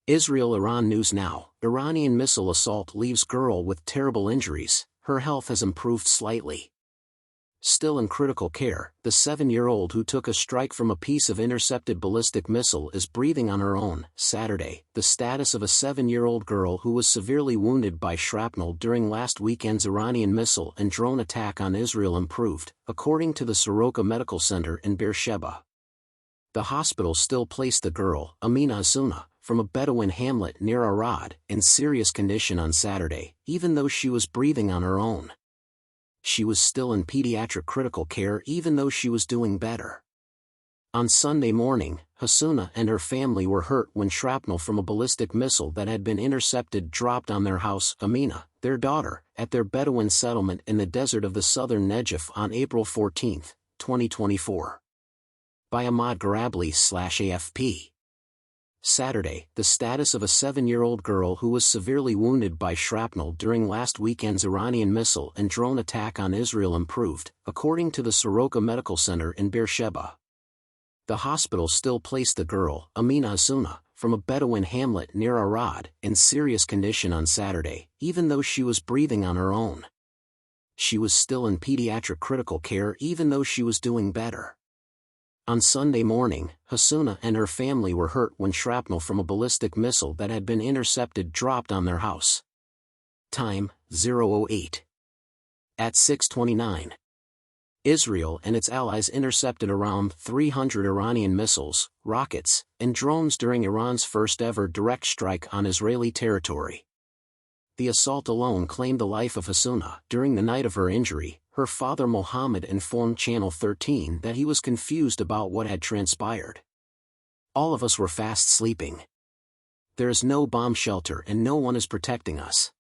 Israel-Iran News Now Iranian missile assault leaves girl with terrible injuries, her health has improved slightly. Still in critical care, the 7-year-old who took a strike from a piece of intercepted ballistic missile is breathing on her own. Saturday, the status of a 7-year-old girl who was severely wounded by shrapnel during last weekend's Iranian missile and drone attack on Israel improved, according to the Soroka Medical Center in Beersheba. The hospital still placed the girl, Amina Hasuna, from a Bedouin hamlet near Arad, in serious condition on Saturday, even though she was breathing on her own. She was still in pediatric critical care even though she was doing better. On Sunday morning, Hasuna and her family were hurt when shrapnel from a ballistic missile that had been intercepted dropped on their house, Amina, their daughter, at their Bedouin settlement in the desert of the southern Negev on April 14, 2024. By Ahmad Garabli/AFP. Saturday, the status of a 7-year-old girl who was severely wounded by shrapnel during last weekend's Iranian missile and drone attack on Israel improved, according to the Soroka Medical Center in Beersheba. The hospital still placed the girl, Amina Hasuna, from a Bedouin hamlet near Arad, in serious condition on Saturday, even though she was breathing on her own. She was still in pediatric critical care even though she was doing better. On Sunday morning, Hasuna and her family were hurt when shrapnel from a ballistic missile that had been intercepted dropped on their house. Time, 0:08. At 6:29. Israel and its allies intercepted around 300 Iranian missiles, rockets, and drones during Iran's first-ever direct strike on Israeli territory. The assault alone claimed the life of Hasuna. During the night of her injury, her father Mohammed informed Channel 13 that he was confused about what had transpired. "All of us were fast sleeping. There is no bomb shelter and no one is protecting us.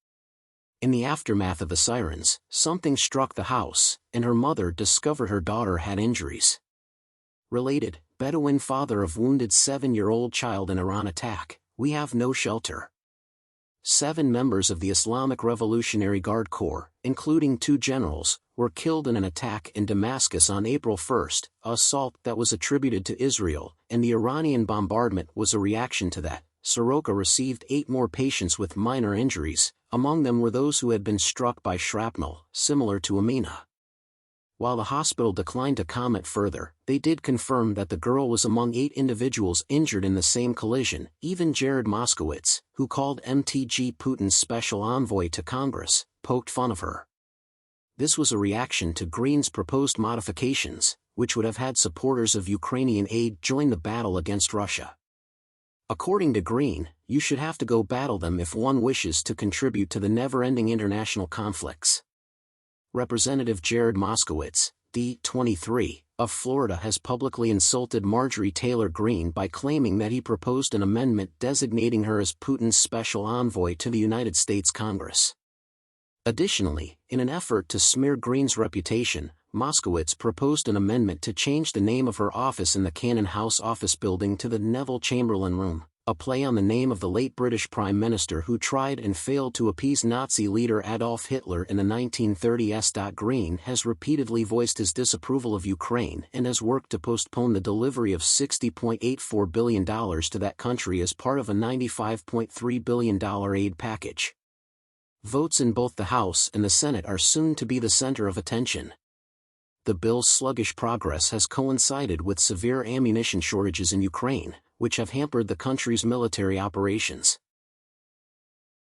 In the aftermath of the sirens, something struck the house, and her mother discovered her daughter had injuries." Related, Bedouin father of wounded 7-year-old child in Iran attack, "We have no shelter." 7 members of the Islamic Revolutionary Guard Corps, including 2 generals, were killed in an attack in Damascus on April 1, an assault that was attributed to Israel, and the Iranian bombardment was a reaction to that. Soroka received 8 more patients with minor injuries, among them were those who had been struck by shrapnel, similar to Amina. While the hospital declined to comment further, they did confirm that the girl was among 8 individuals injured in the same collision. Even Jared Moskowitz, who called MTG Putin's special envoy to Congress, poked fun of her. This was a reaction to Green's proposed modifications, which would have had supporters of Ukrainian aid join the battle against Russia. According to Green, you should have to go battle them if one wishes to contribute to the never-ending international conflicts. Representative Jared Moskowitz, D23, of Florida has publicly insulted Marjorie Taylor Greene by claiming that he proposed an amendment designating her as Putin's special envoy to the United States Congress. Additionally, in an effort to smear Greene's reputation, Moskowitz proposed an amendment to change the name of her office in the Cannon House office building to the Neville Chamberlain Room, a play on the name of the late British Prime Minister who tried and failed to appease Nazi leader Adolf Hitler in the 1930s. Greene has repeatedly voiced his disapproval of Ukraine and has worked to postpone the delivery of $60.84 billion to that country as part of a $95.3 billion aid package. Votes in both the House and the Senate are soon to be the center of attention. The bill's sluggish progress has coincided with severe ammunition shortages in Ukraine, which have hampered the country's military operations.